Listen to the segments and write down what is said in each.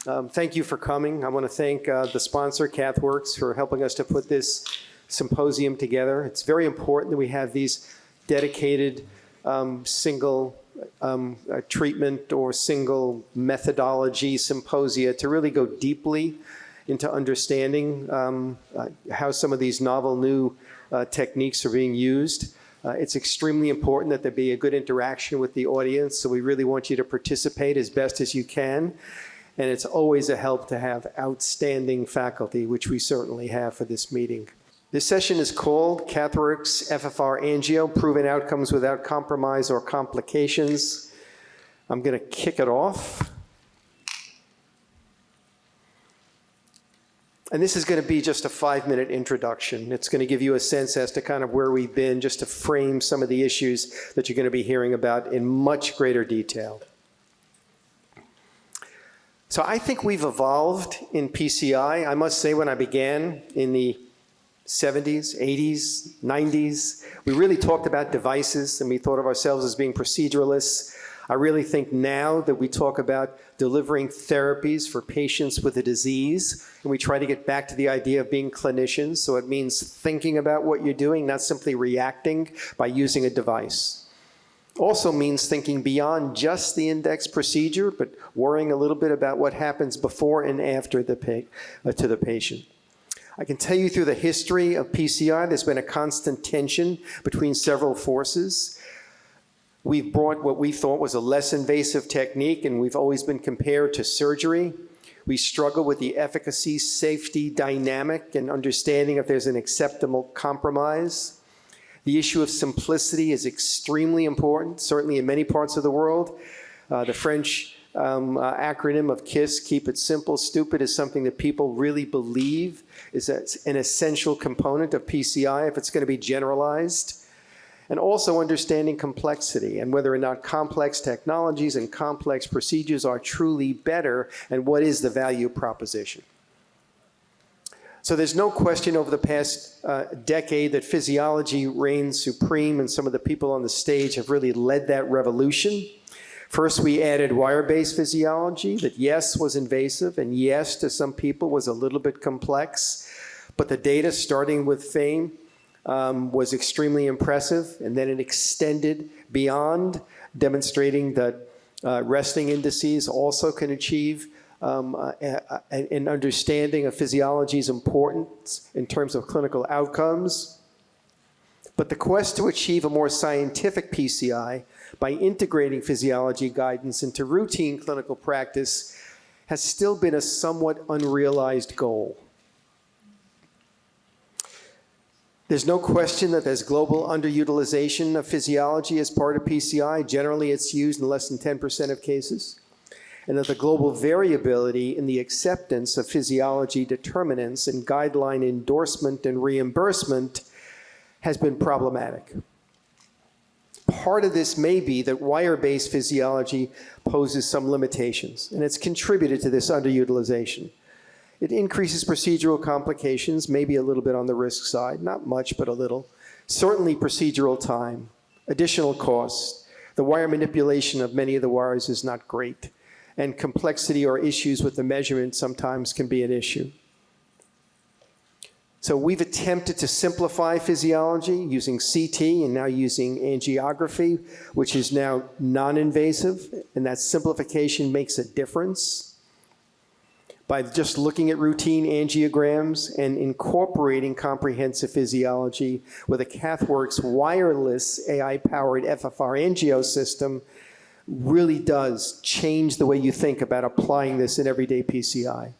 Thank you for coming. I want to thank the sponsor, CathWorks, for helping us to put this symposium together. It's very important that we have these dedicated single treatment or single methodology symposia to really go deeply into understanding how some of these novel new techniques are being used. It's extremely important that there be a good interaction with the audience, so we really want you to participate as best as you can. And it's always a help to have outstanding faculty, which we certainly have for this meeting. This session is called CathWorks FFRangio, Proven Outcomes Without Compromise or Complications. I'm going to kick it off. And this is going to be just a 5-minute introduction. It's going to give you a sense as to kind of where we've been, just to frame some of the issues that you're going to be hearing about in much greater detail. So I think we've evolved in PCI. I must say, when I began in the 70s, 80s, 90s, we really talked about devices and we thought of ourselves as being proceduralists. I really think now that we talk about delivering therapies for patients with a disease, and we try to get back to the idea of being clinicians. So it means thinking about what you're doing, not simply reacting by using a device. Also means thinking beyond just the index procedure, but worrying a little bit about what happens before and after to the patient. I can tell you through the history of PCI, there's been a constant tension between several forces. We've brought what we thought was a less invasive technique, and we've always been compared to surgery. We struggle with the efficacy, safety, dynamic, and understanding if there's an acceptable compromise. The issue of simplicity is extremely important, certainly in many parts of the world. The French acronym of KISS, keep it simple, stupid, is something that people really believe is an essential component of PCI if it's going to be generalized. And also understanding complexity and whether or not complex technologies and complex procedures are truly better, and what is the value proposition. So there's no question over the past decade that physiology reigns supreme, and some of the people on the stage have really led that revolution. First, we added wire-based physiology that, yes, was invasive, and yes, to some people was a little bit complex, but the data, starting with FAME, was extremely impressive, and then it extended beyond, demonstrating that resting indices also can achieve an understanding of physiology's importance in terms of clinical outcomes. But the quest to achieve a more scientific PCI by integrating physiology guidance into routine clinical practice has still been a somewhat unrealized goal. There's no question that there's global underutilization of physiology as part of PCI. Generally, it's used in less than 10% of cases. And that the global variability in the acceptance of physiology determinants and guideline endorsement and reimbursement has been problematic. Part of this may be that wire-based physiology poses some limitations, and it's contributed to this underutilization. It increases procedural complications, maybe a little bit on the risk side, not much, but a little. Certainly procedural time, additional costs. The wire manipulation of many of the wires is not great, and complexity or issues with the measurement sometimes can be an issue. So we've attempted to simplify physiology using CT and now using angiography, which is now non-invasive, and that simplification makes a difference. By just looking at routine angiograms and incorporating comprehensive physiology with a CathWorks wireless AI-powered FFRangio system, really does change the way you think about applying this in everyday PCI.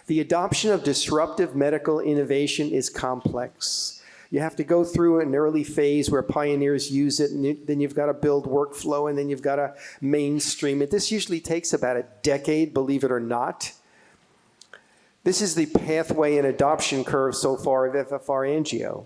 The adoption of disruptive medical innovation is complex. You have to go through an early phase where pioneers use it, and then you've got to build workflow, and then you've got to mainstream it. This usually takes about a decade, believe it or not. This is the pathway and adoption curve so far of FFRangio.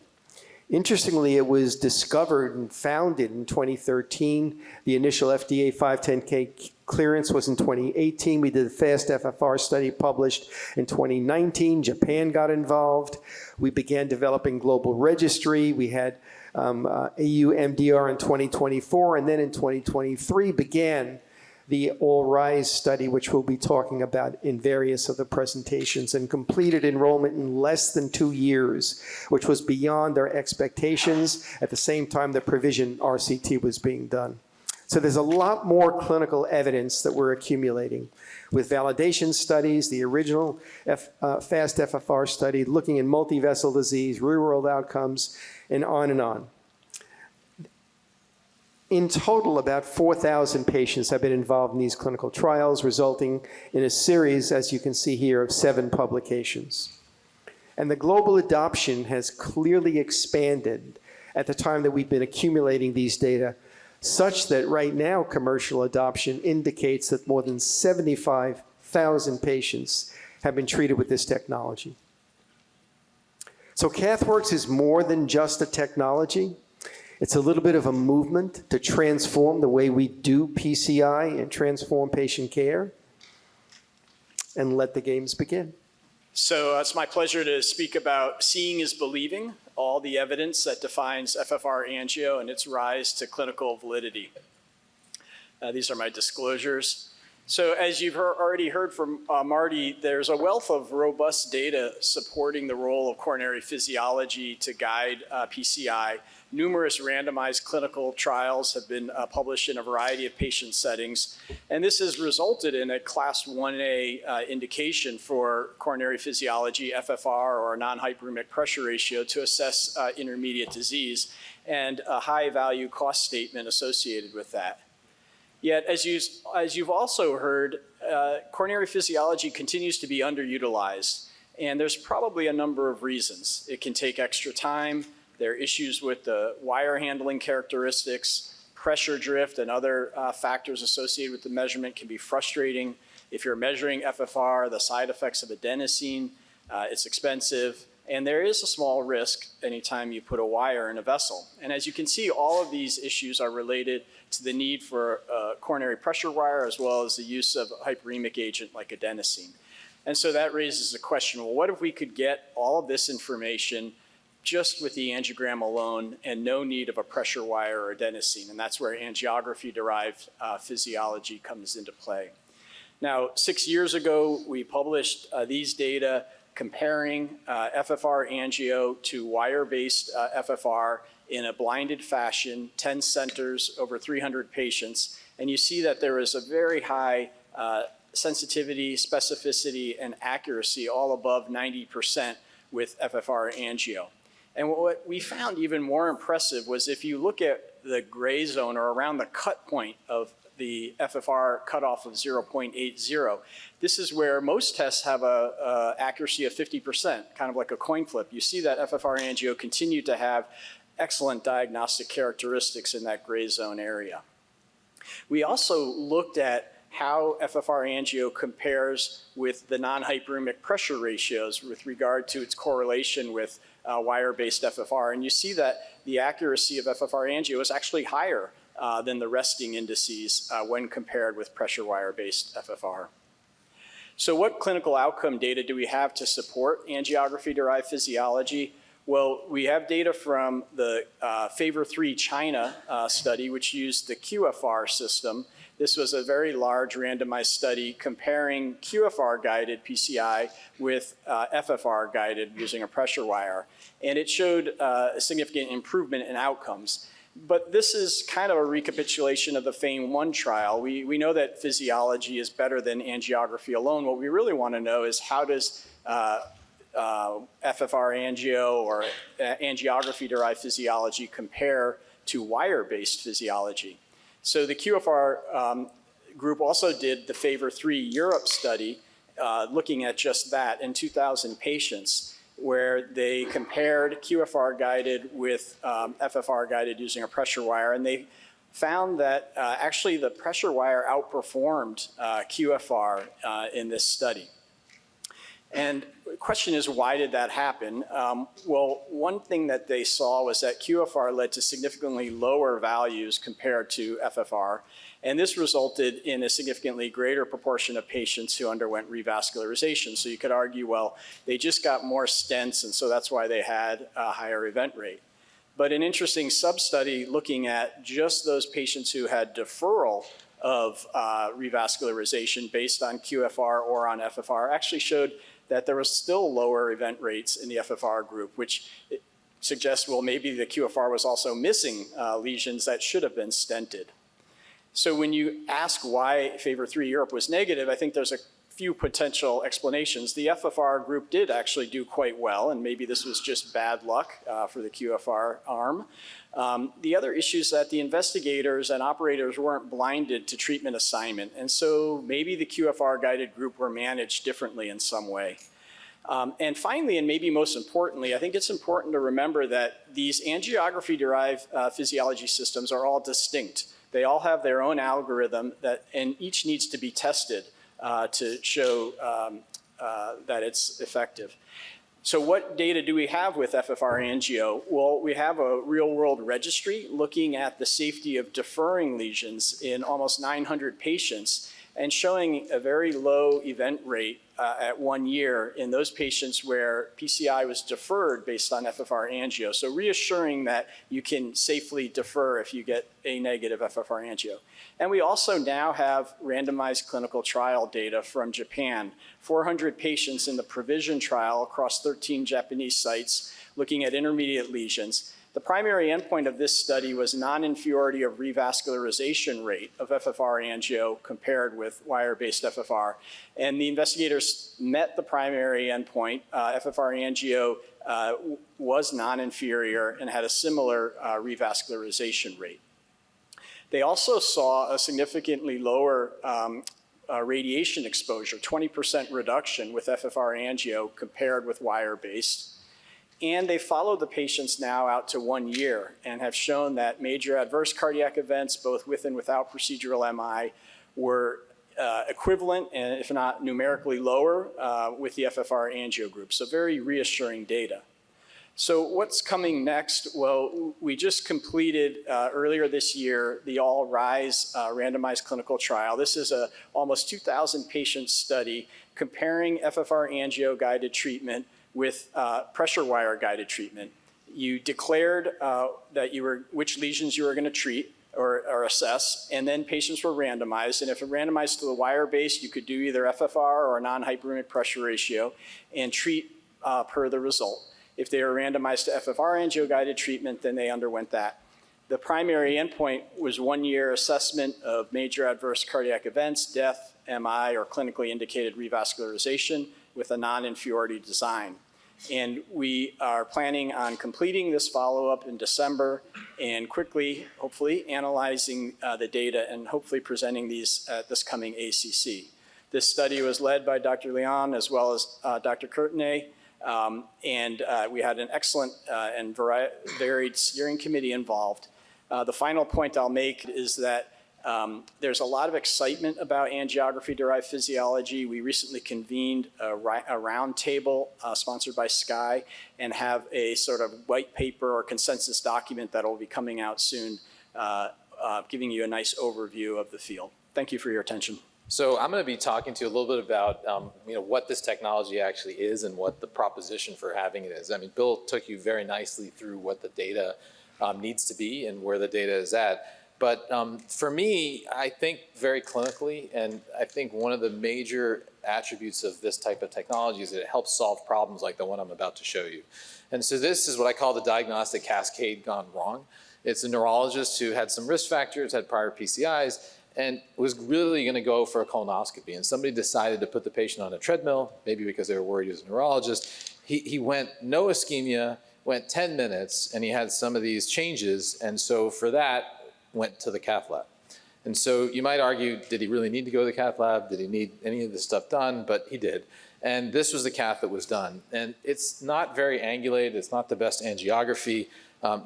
Interestingly, it was discovered and founded in 2013. The initial FDA 510K clearance was in 2018. We did the FAST FFR study published in 2019. Japan got involved. We began developing global registry. We had AU MDR in 2024, and then in 2023 began the All Rise study, which we'll be talking about in various of the presentations, and completed enrollment in less than 2 years, which was beyond their expectations at the same time the Provision RCT was being done. So there's a lot more clinical evidence that we're accumulating with validation studies, the original FAST FFR study, looking in multi-vessel disease, real-world outcomes, and on and on. In total, about 4,000 patients have been involved in these clinical trials, resulting in a series, as you can see here, of 7 publications. And the global adoption has clearly expanded at the time that we've been accumulating these data, such that right now commercial adoption indicates that more than 75,000 patients have been treated with this technology. So CathWorks is more than just a technology. It's a little bit of a movement to transform the way we do PCI and transform patient care. And let the games begin. So it's my pleasure to speak about seeing is believing, all the evidence that defines FFRangio and its rise to clinical validity. These are my disclosures. So as you've already heard from Marty, there's a wealth of robust data supporting the role of coronary physiology to guide PCI. Numerous randomized clinical trials have been published in a variety of patient settings, and this has resulted in a Class 1A indication for coronary physiology, FFR, or non-hyperemic pressure ratio, to assess intermediate disease, and a high-value cost statement associated with that. Yet, as you've also heard, coronary physiology continues to be underutilized, and there's probably a number of reasons. It can take extra time. There are issues with the wire handling characteristics, pressure drift, and other factors associated with the measurement can be frustrating. If you're measuring FFR, the side effects of adenosine, it's expensive, and there is a small risk anytime you put a wire in a vessel. And as you can see, all of these issues are related to the need for a coronary pressure wire as well as the use of a hyperemic agent like adenosine. And so that raises the question, well, what if we could get all of this information just with the angiogram alone and no need of a pressure wire or adenosine? And that's where angiography-derived physiology comes into play. Now, 6 years ago, we published these data comparing FFRangio to wire-based FFR in a blinded fashion, 10 centers, over 300 patients. And you see that there is a very high sensitivity, specificity, and accuracy, all above 90% with FFRangio. And what we found even more impressive was if you look at the gray zone or around the cut point of the FFR cutoff of 0.80, this is where most tests have an accuracy of 50%, kind of like a coin flip. You see that FFRangio continued to have excellent diagnostic characteristics in that gray zone area. We also looked at how FFRangio compares with the non-hyperemic pressure ratios with regard to its correlation with wire-based FFR. And you see that the accuracy of FFRangio is actually higher than the resting indices when compared with pressure wire-based FFR. So what clinical outcome data do we have to support angiography-derived physiology? Well, we have data from the FAVOR3 China study, which used the QFR system. This was a very large randomized study comparing QFR-guided PCI with FFR-guided using a pressure wire. And it showed a significant improvement in outcomes. But this is kind of a recapitulation of the FAME1 trial. We know that physiology is better than angiography alone. What we really want to know is how does FFRangio or angiography-derived physiology compare to wire-based physiology. So the QFR group also did the FAVOR3 Europe study looking at just that in 2,000 patients, where they compared QFR-guided with FFR-guided using a pressure wire, and they found that actually the pressure wire outperformed QFR in this study. And the question is, why did that happen? Well, one thing that they saw was that QFR led to significantly lower values compared to FFR, and this resulted in a significantly greater proportion of patients who underwent revascularization. So you could argue, well, they just got more stents, and so that's why they had a higher event rate. But an interesting sub-study looking at just those patients who had deferral of revascularization based on QFR or on FFR actually showed that there was still lower event rates in the FFR group, which suggests, well, maybe the QFR was also missing lesions that should have been stented. So when you ask why Favor 3 Europe was negative, I think there's a few potential explanations. The FFR group did actually do quite well, and maybe this was just bad luck for the QFR arm. The other issue is that the investigators and operators weren't blinded to treatment assignment, and so maybe the QFR-guided group were managed differently in some way. And finally, and maybe most importantly, I think it's important to remember that these angiography-derived physiology systems are all distinct. They all have their own algorithm, and each needs to be tested to show that it's effective. So what data do we have with FFRangio? Well, we have a real-world registry looking at the safety of deferring lesions in almost 900 patients and showing a very low event rate at 1 year in those patients where PCI was deferred based on FFRangio. So reassuring that you can safely defer if you get a negative FFRangio. And we also now have randomized clinical trial data from Japan, 400 patients in the Provision trial across 13 Japanese sites looking at intermediate lesions. The primary endpoint of this study was non-inferiority of revascularization rate of FFRangio compared with wire-based FFR. And the investigators met the primary endpoint. FFRangio was non-inferior and had a similar revascularization rate. They also saw a significantly lower radiation exposure, 20% reduction with FFRangio compared with wire-based. And they followed the patients now out to 1 year and have shown that major adverse cardiac events, both with and without procedural MI, were equivalent, and if not numerically lower, with the FFRangio group. So very reassuring data. So what's coming next? Well, we just completed earlier this year the All-Rise randomized clinical trial. This is a almost 2,000 patient study comparing FFRangio-guided treatment with pressure wire guided treatment. You declared which lesions you were going to treat or assess, and then patients were randomized. And if randomized to the wire-based, you could do either FFR or a non-hyperemic pressure ratio and treat per the result. If they were randomized to FFRangio guided treatment, then they underwent that. The primary endpoint was 1 year assessment of major adverse cardiac events, death, MI, or clinically indicated revascularization with a non-inferiority design. And we are planning on completing this follow-up in December and quickly, hopefully, analyzing the data and hopefully presenting these at this coming ACC. This study was led by Dr. Leon as well as Dr. Kirtane, and we had an excellent and varied steering committee involved. The final point I'll make is that there's a lot of excitement about angiography-derived physiology. We recently convened a roundtable sponsored by Sky and have a sort of white paper or consensus document that will be coming out soon, giving you a nice overview of the field. Thank you for your attention. So I'm going to be talking to you a little bit about what this technology actually is and what the proposition for having it is. I mean, Bill took you very nicely through what the data needs to be and where the data is at. But for me, I think very clinically, and I think one of the major attributes of this type of technology is that it helps solve problems like the one I'm about to show you. And so this is what I call the diagnostic cascade gone wrong. It's a neurologist who had some risk factors, had prior PCIs, and was really going to go for a colonoscopy. And somebody decided to put the patient on a treadmill, maybe because they were worried he was a neurologist. He went no ischemia, went 10 minutes, and he had some of these changes. And so for that, went to the cath lab. And so you might argue, did he really need to go to the cath lab? Did he need any of this stuff done? But he did. And this was the cath that was done. And it's not very angulated. It's not the best angiography.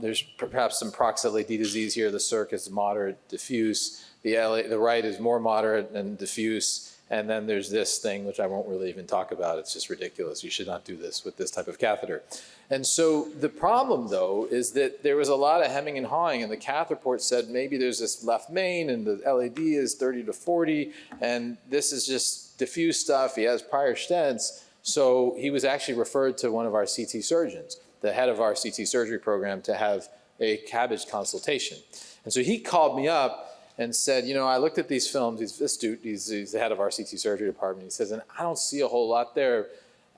There's perhaps some proxillate disease here. The circ is moderate, diffuse. The right is more moderate and diffuse. And then there's this thing, which I won't really even talk about. It's just ridiculous. You should not do this with this type of catheter. And so the problem, though, is that there was a lot of hemming and hawing, and the cath report said maybe there's this left main, and the LAD is 30 to 40, and this is just diffuse stuff. He has prior stents. So he was actually referred to one of our CT surgeons, the head of our CT surgery program, to have a CABG consultation. And so he called me up, and said, you know, I looked at these films, he's astute, he's the head of our CT surgery department, he says, and I don't see a whole lot there.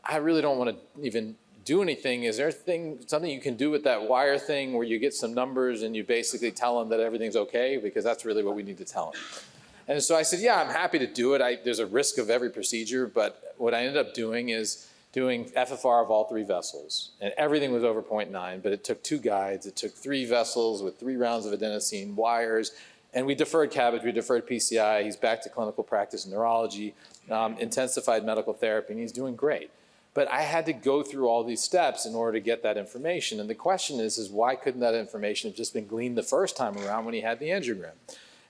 I really don't want to even do anything. Is there something you can do with that wire thing where you get some numbers and you basically tell them that everything's okay? Because that's really what we need to tell them. And so I said, yeah, I'm happy to do it. There's a risk of every procedure, but what I ended up doing is doing FFR of all 3 vessels, and everything was over 0.9, but it took 2 guides, it took 3 vessels with 3 rounds of adenosine, wires, and we deferred CABG, we deferred PCI, he's back to clinical practice in neurology, intensified medical therapy, and he's doing great. But I had to go through all these steps in order to get that information, and the question is why couldn't that information have just been gleaned the first time around when he had the angiogram?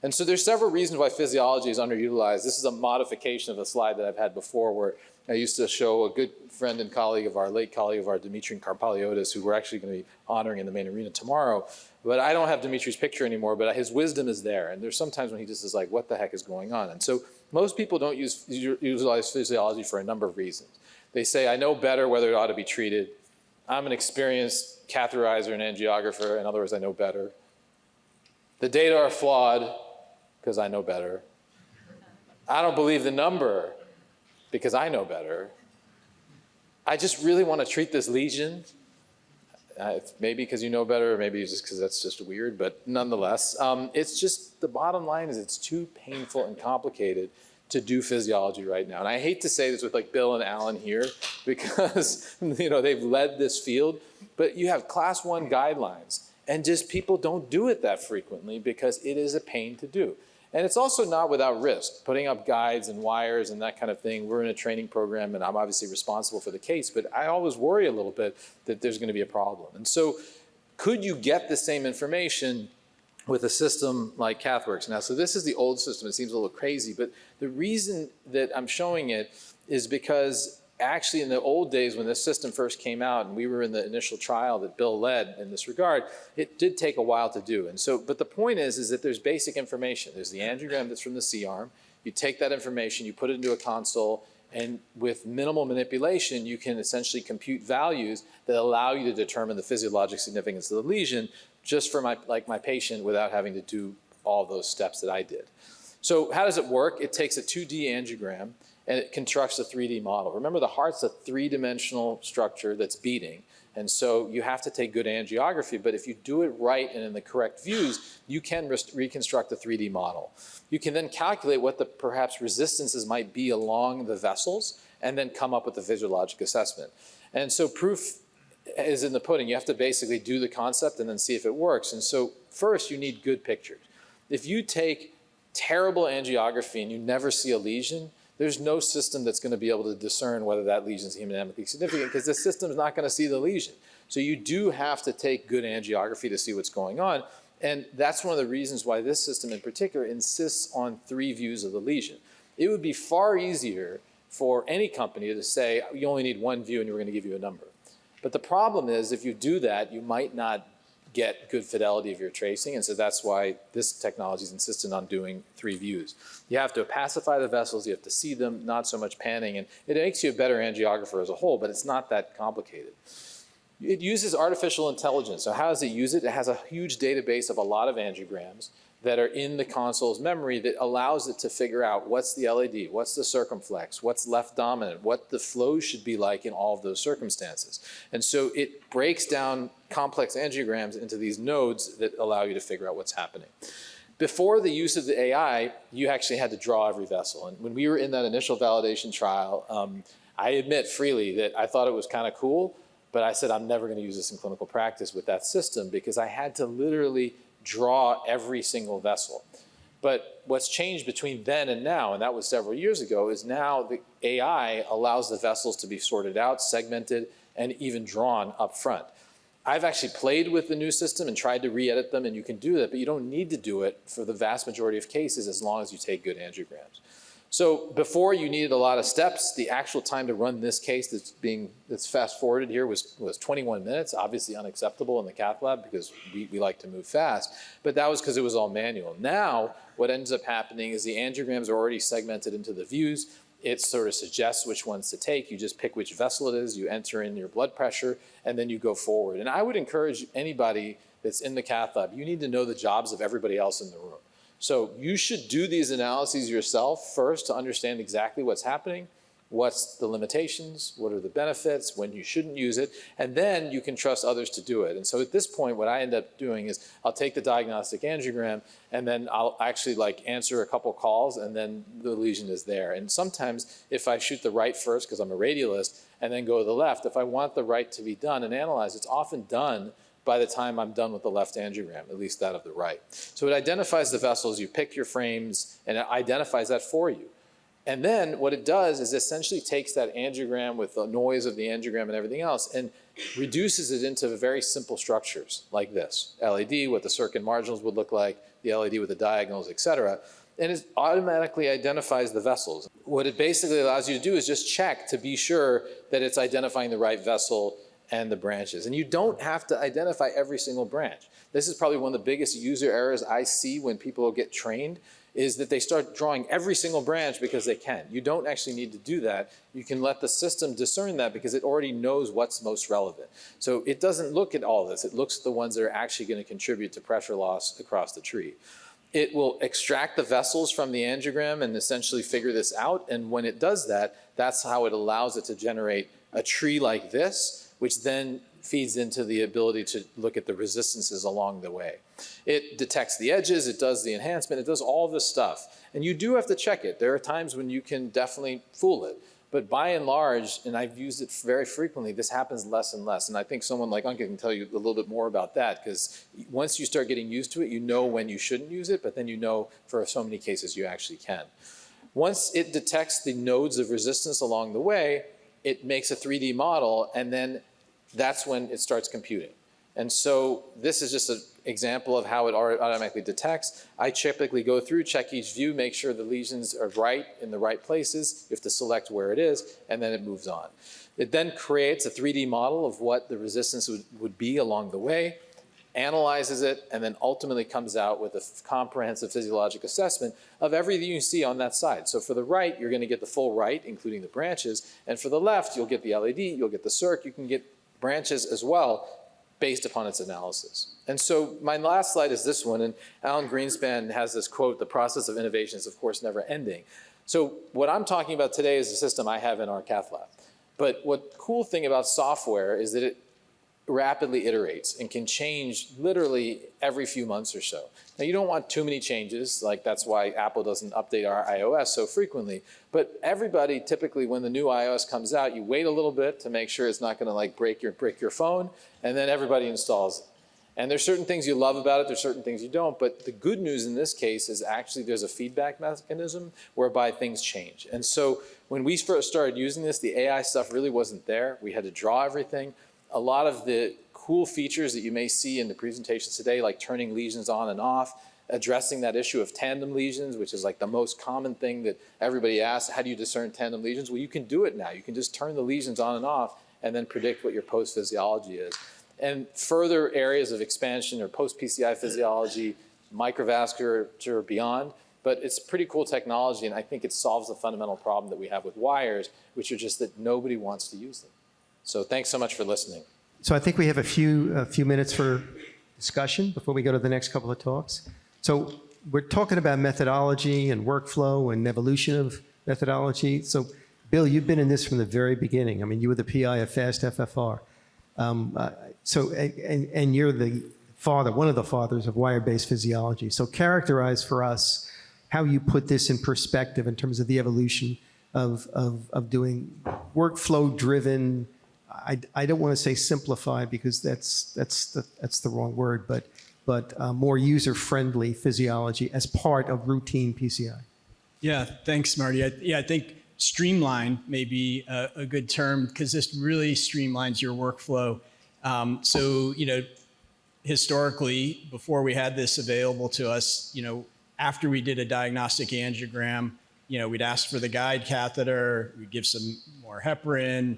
And so there's several reasons why physiology is underutilized. This is a modification of a slide that I've had before where I used to show a good friend and colleague of our, late colleague of our, Dimitri Karpaliotis, who we're actually going to be honoring in the main arena tomorrow. But I don't have Dimitri's picture anymore, but his wisdom is there. And there's sometimes when he just is like, what the heck is going on? And so most people don't utilize physiology for a number of reasons. They say, I know better whether it ought to be treated. I'm an experienced catheterizer and angiographer. In other words, I know better. The data are flawed because I know better. I don't believe the number because I know better. I just really want to treat this lesion. Maybe because you know better, or maybe just because that's just weird, but nonetheless, it's just, the bottom line is it's too painful and complicated to do physiology right now. And I hate to say this with like Bill and Alan here, because you know they've led this field, but you have class 1 guidelines, and just people don't do it that frequently because it is a pain to do. And it's also not without risk, putting up guides and wires and that kind of thing. We're in a training program, and I'm obviously responsible for the case, but I always worry a little bit that there's going to be a problem. And so could you get the same information with a system like CathWorks? Now, so this is the old system. It seems a little crazy, but the reason that I'm showing it is because actually in the old days when this system first came out and we were in the initial trial that Bill led in this regard, it did take a while to do. And so, but the point is that there's basic information. There's the angiogram that's from the C-arm. You take that information, you put it into a console, and with minimal manipulation, you can essentially compute values that allow you to determine the physiologic significance of the lesion just for my patient without having to do all those steps that I did. So how does it work? It takes a 2D angiogram and it constructs a 3D model. Remember, the heart's a 3-dimensional structure that's beating. And so you have to take good angiography, but if you do it right and in the correct views, you can reconstruct a 3D model. You can then calculate what the perhaps resistances might be along the vessels and then come up with a physiologic assessment. And so proof is in the pudding. You have to basically do the concept and then see if it works. And so first you need good pictures. If you take terrible angiography and you never see a lesion, there's no system that's going to be able to discern whether that lesion is hemodynamically significant because the system's not going to see the lesion. So you do have to take good angiography to see what's going on. And that's one of the reasons why this system in particular insists on 3 views of the lesion. It would be far easier for any company to say, you only need 1 view and we're going to give you a number. But the problem is if you do that, you might not get good fidelity of your tracing, and so that's why this technology is insistent on doing 3 views. You have to pacify the vessels, you have to see them, not so much panning, and it makes you a better angiographer as a whole, but it's not that complicated. It uses artificial intelligence. So how does it use it? It has a huge database of a lot of angiograms that are in the console's memory that allows it to figure out what's the LAD, what's the circumflex, what's left dominant, what the flow should be like in all of those circumstances. And so it breaks down complex angiograms into these nodes that allow you to figure out what's happening. Before the use of the AI, you actually had to draw every vessel. And when we were in that initial validation trial, I admit freely that I thought it was kind of cool, but I said I'm never going to use this in clinical practice with that system because I had to literally draw every single vessel. But what's changed between then and now, and that was several years ago, is now the AI allows the vessels to be sorted out, segmented, and even drawn up front. I've actually played with the new system and tried to re-edit them, and you can do that, but you don't need to do it for the vast majority of cases as long as you take good angiograms. So before you needed a lot of steps, the actual time to run this case that's fast forwarded here was 21 minutes, obviously unacceptable in the cath lab because we like to move fast, but that was because it was all manual. Now, what ends up happening is the angiograms are already segmented into the views. It sort of suggests which ones to take. You just pick which vessel it is, you enter in your blood pressure, and then you go forward. And I would encourage anybody that's in the cath lab, you need to know the jobs of everybody else in the room. So you should do these analyses yourself first to understand exactly what's happening, what's the limitations, what are the benefits, when you shouldn't use it, and then you can trust others to do it. And so at this point, what I end up doing is I'll take the diagnostic angiogram, and then I'll actually answer a couple calls, and then the lesion is there. And sometimes if I shoot the right first, because I'm a radialist, and then go to the left, if I want the right to be done and analyzed, it's often done by the time I'm done with the left angiogram, at least that of the right. So it identifies the vessels, you pick your frames, and it identifies that for you. And then what it does is essentially takes that angiogram with the noise of the angiogram and everything else and reduces it into very simple structures like this. LED, what the circuit marginals would look like, the LED with the diagonals, et cetera. And it automatically identifies the vessels. What it basically allows you to do is just check to be sure that it's identifying the right vessel and the branches. And you don't have to identify every single branch. This is probably one of the biggest user errors I see when people get trained, is that they start drawing every single branch because they can. You don't actually need to do that. You can let the system discern that because it already knows what's most relevant. So it doesn't look at all this. It looks at the ones that are actually going to contribute to pressure loss across the tree. It will extract the vessels from the angiogram and essentially figure this out. And when it does that, that's how it allows it to generate a tree like this, which then feeds into the ability to look at the resistances along the way. It detects the edges, it does the enhancement, it does all this stuff. And you do have to check it. There are times when you can definitely fool it. But by and large, and I've used it very frequently, this happens less and less. And I think someone like Ankit can tell you a little bit more about that, because once you start getting used to it, you know when you shouldn't use it, but then you know for so many cases you actually can. Once it detects the nodes of resistance along the way, it makes a 3D model, and then that's when it starts computing. And so this is just an example of how it automatically detects. I typically go through, check each view, make sure the lesions are right in the right places. You have to select where it is, and then it moves on. It then creates a 3D model of what the resistance would be along the way, analyzes it, and then ultimately comes out with a comprehensive physiologic assessment of everything you see on that side. So for the right, you're going to get the full right, including the branches. And for the left, you'll get the LED, you'll get the circ, you can get branches as well based upon its analysis. And so my last slide is this one, and Alan Greenspan has this quote, "The process of innovation is of course never ending." So what I'm talking about today is a system I have in our cath lab. But what cool thing about software is that it rapidly iterates and can change literally every few months or so. Now, you don't want too many changes, like that's why Apple doesn't update our iOS so frequently, but everybody typically when the new iOS comes out, you wait a little bit to make sure it's not going to break your phone, and then everybody installs it. And there's certain things you love about it, there's certain things you don't, but the good news in this case is actually there's a feedback mechanism whereby things change. And so when we first started using this, the AI stuff really wasn't there. We had to draw everything. A lot of the cool features that you may see in the presentations today, like turning lesions on and off, addressing that issue of tandem lesions, which is the most common thing that everybody asks, how do you discern tandem lesions? Well, you can do it now. You can just turn the lesions on and off and then predict what your post-physiology is. And further areas of expansion or post-PCI physiology, microvascular or beyond, but it's pretty cool technology, and I think it solves the fundamental problem that we have with wires, which are just that nobody wants to use them. So thanks so much for listening. So I think we have a few minutes for discussion before we go to the next couple of talks. So we're talking about methodology and workflow and evolution of methodology. So Bill, you've been in this from the very beginning. I mean, you were the PI of Fast FFR. And you're the father, one of the fathers of wire-based physiology. So characterize for us how you put this in perspective in terms of the evolution of doing workflow-driven. I don't want to say simplified because that's the wrong word, but more user-friendly physiology as part of routine PCI. Yeah, thanks, Marty. I think streamline may be a good term because this really streamlines your workflow. So, historically, before we had this available to us, after we did a diagnostic angiogram, we'd ask for the guide catheter, we'd give some more heparin,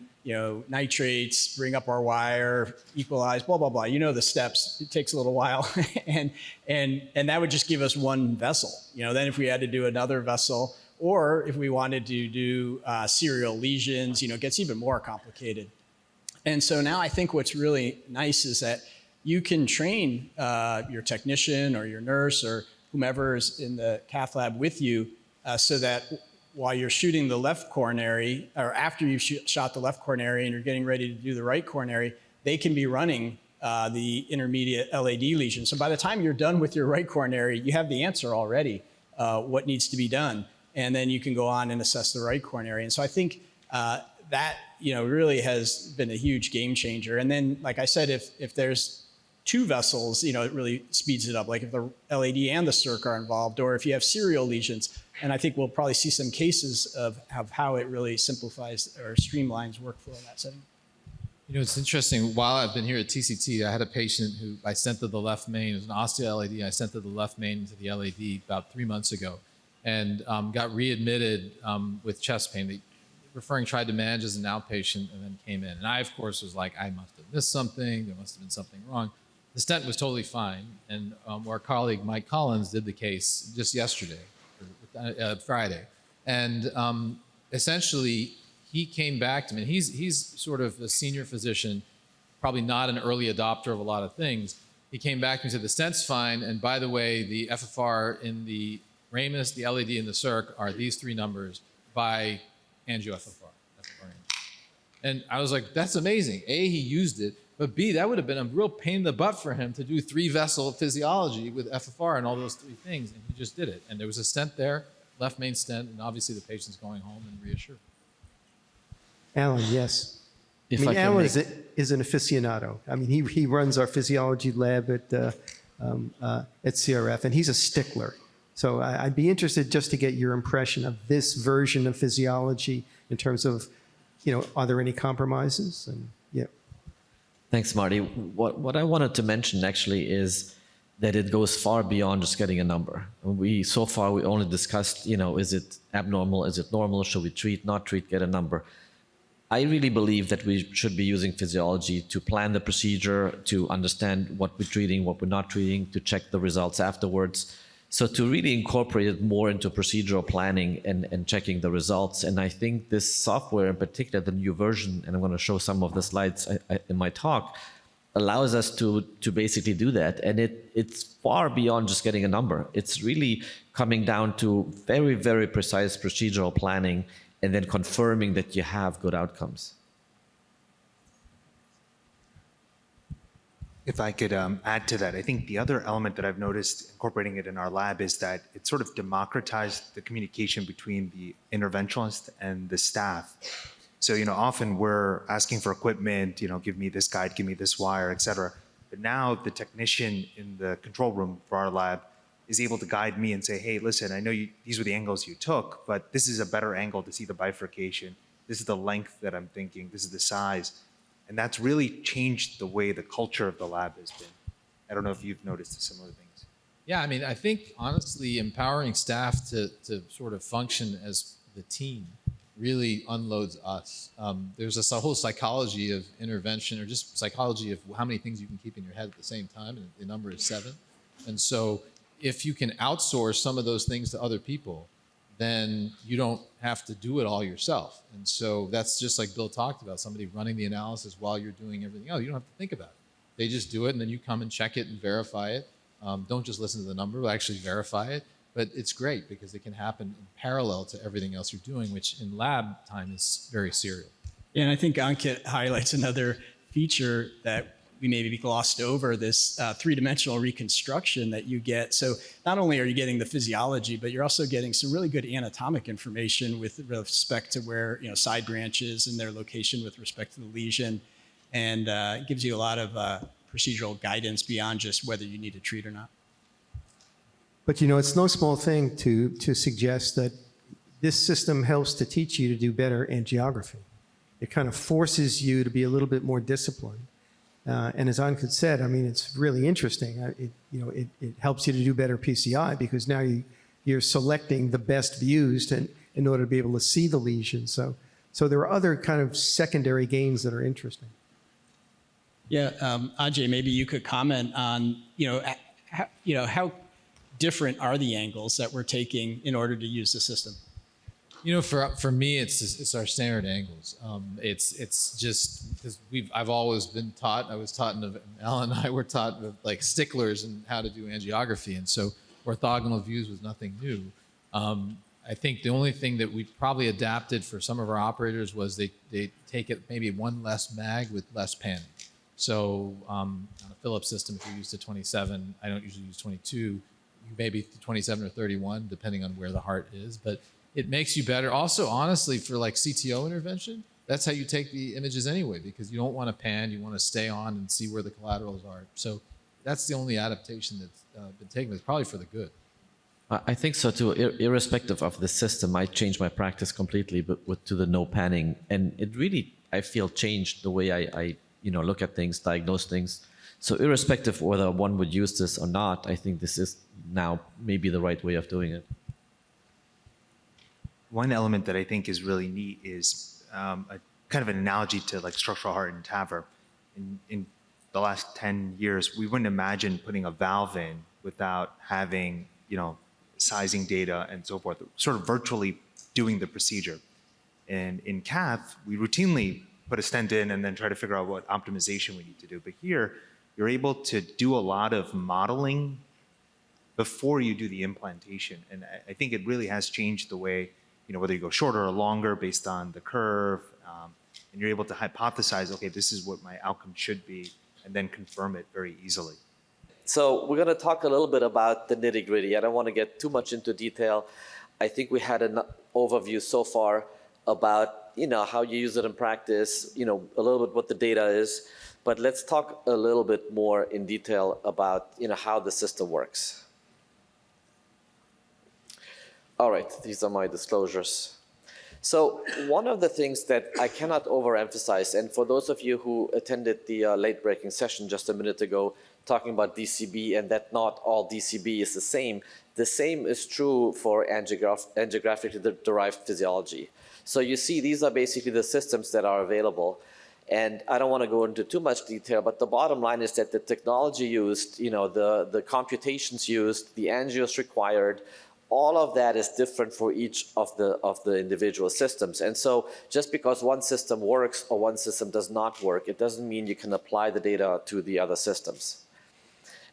nitrates, bring up our wire, equalize, blah, blah, blah. The steps. It takes a little while. and that would just give us one vessel. Then if we had to do another vessel, or if we wanted to do serial lesions, it gets even more complicated. And so now I think what's really nice is that you can train your technician or your nurse or whomever is in the cath lab with you, so that while you're shooting the left coronary, or after you've shot the left coronary and you're getting ready to do the right coronary, they can be running the intermediate LAD lesion. So by the time you're done with your right coronary, you have the answer already, what needs to be done. And then you can go on and assess the right coronary. And so I think that really has been a huge game changer. And then, like I said, if there's two vessels, it really speeds it up. Like if the LAD and the circ are involved, or if you have serial lesions. And I think we'll probably see some cases of how it really simplifies or streamlines workflow in that setting. It's interesting. While I've been here at TCT, I had a patient who I sent to the left main. It was an osteo-LAD. I sent to the left main to the LAD about 3 months ago, and got readmitted with chest pain. The referring tried to manage as an outpatient and then came in. And I, of course, was like, I must have missed something. There must have been something wrong. The stent was totally fine. And our colleague, Mike Collins, did the case just yesterday, Friday. And essentially, he came back to me. And he's sort of a senior physician, probably not an early adopter of a lot of things. He came back to me and said, the stent's fine. And by the way, the FFR in the ramus, the LAD, and the circ are these three numbers by angio-FFR. And I was like, that's amazing. A, he used it. But B, that would have been a real pain in the butt for him to do 3-vessel physiology with FFR and all those three things. And he just did it. And there was a stent there, left main stent, and obviously the patient's going home and reassured. Alan, yes. If I can Alan make- is an aficionado. I mean, he runs our physiology lab at CRF, and he's a stickler. So I'd be interested just to get your impression of this version of physiology in terms of, are there any compromises? And yeah. Thanks, Marty. What I wanted to mention actually is that it goes far beyond just getting a number. So far we only discussed, is it abnormal? Is it normal? Should we treat, not treat, get a number? I really believe that we should be using physiology to plan the procedure, to understand what we're treating, what we're not treating, to check the results afterwards. So to really incorporate it more into procedural planning and checking the results. And I think this software in particular, the new version, and I'm going to show some of the slides in my talk, allows us to basically do that. And it's far beyond just getting a number. It's really coming down to very, very precise procedural planning and then confirming that you have good outcomes. If I could add to that, I think the other element that I've noticed incorporating it in our lab is that it sort of democratized the communication between the interventionalist and the staff. So, often we're asking for equipment, give me this guide, give me this wire, et cetera. But now the technician in the control room for our lab is able to guide me and say, hey, listen, I know these were the angles you took, but this is a better angle to see the bifurcation. This is the length that I'm thinking. This is the size. And that's really changed the way the culture of the lab has been. I don't know if you've noticed similar things. Yeah, I mean, I think honestly, empowering staff to sort of function as the team really unloads us. There's a whole psychology of intervention, or just psychology of how many things you can keep in your head at the same time, and the number is 7. And so if you can outsource some of those things to other people, then you don't have to do it all yourself. And so that's just like Bill talked about, somebody running the analysis while you're doing everything else. You don't have to think about it. They just do it, and then you come and check it and verify it. Don't just listen to the number, but actually verify it. But it's great because it can happen in parallel to everything else you're doing, which in lab time is very serial. Yeah, and I think Ankit highlights another feature that we maybe glossed over, this three-dimensional reconstruction that you get. So not only are you getting the physiology, but you're also getting some really good anatomic information with respect to where side branches and their location with respect to the lesion, and it gives you a lot of procedural guidance beyond just whether you need to treat or not. But it's no small thing to suggest that this system helps to teach you to do better angiography. It kind of forces you to be a little bit more disciplined. And as Ankit said, I mean, it's really interesting. It helps you to do better PCI because now you're selecting the best views in order to be able to see the lesion. So there are other kind of secondary gains that are interesting. Yeah, Ajay, maybe you could comment on, how different are the angles that we're taking in order to use the system? For me, it's our standard angles. It's just because I've always been taught. I was taught, Alan and I were taught like sticklers and how to do angiography, and so orthogonal views was nothing new. I think the only thing that we probably adapted for some of our operators was they take it maybe one less mag with less panning. So on a Philips system, if you're used to 27, I don't usually use 22, you maybe 27 or 31, depending on where the heart is. But it makes you better. Also, honestly, for like CTO intervention, that's how you take the images anyway, because you don't want to pan, you want to stay on and see where the collaterals are. So that's the only adaptation that's been taken. It's probably for the good. I think so too. Irrespective of the system, I changed my practice completely, but to the no panning, and it really, I feel, changed the way I look at things, diagnose things. So irrespective whether one would use this or not, I think this is now maybe the right way of doing it. One element that I think is really neat is a kind of an analogy to like structural heart and TAVR. In the last 10 years, we wouldn't imagine putting a valve in without having, sizing data and so forth, sort of virtually doing the procedure. And in cath, we routinely put a stent in and then try to figure out what optimization we need to do. But here, you're able to do a lot of modeling before you do the implantation. And I think it really has changed the way, whether you go shorter or longer based on the curve, and you're able to hypothesize, okay, this is what my outcome should be, and then confirm it very easily. So we're going to talk a little bit about the nitty-gritty. I don't want to get too much into detail. I think we had an overview so far about how you use it in practice, a little bit what the data is. But let's talk a little bit more in detail about how the system works. All right, these are my disclosures. So one of the things that I cannot overemphasize, and for those of you who attended the late-breaking session just a minute ago, talking about DCB and that not all DCB is the same is true for angiographically derived physiology. So you see, these are basically the systems that are available. And I don't want to go into too much detail, but the bottom line is that the technology used, the computations used, the angios required, all of that is different for each of the individual systems. And so just because one system works or one system does not work, it doesn't mean you can apply the data to the other systems.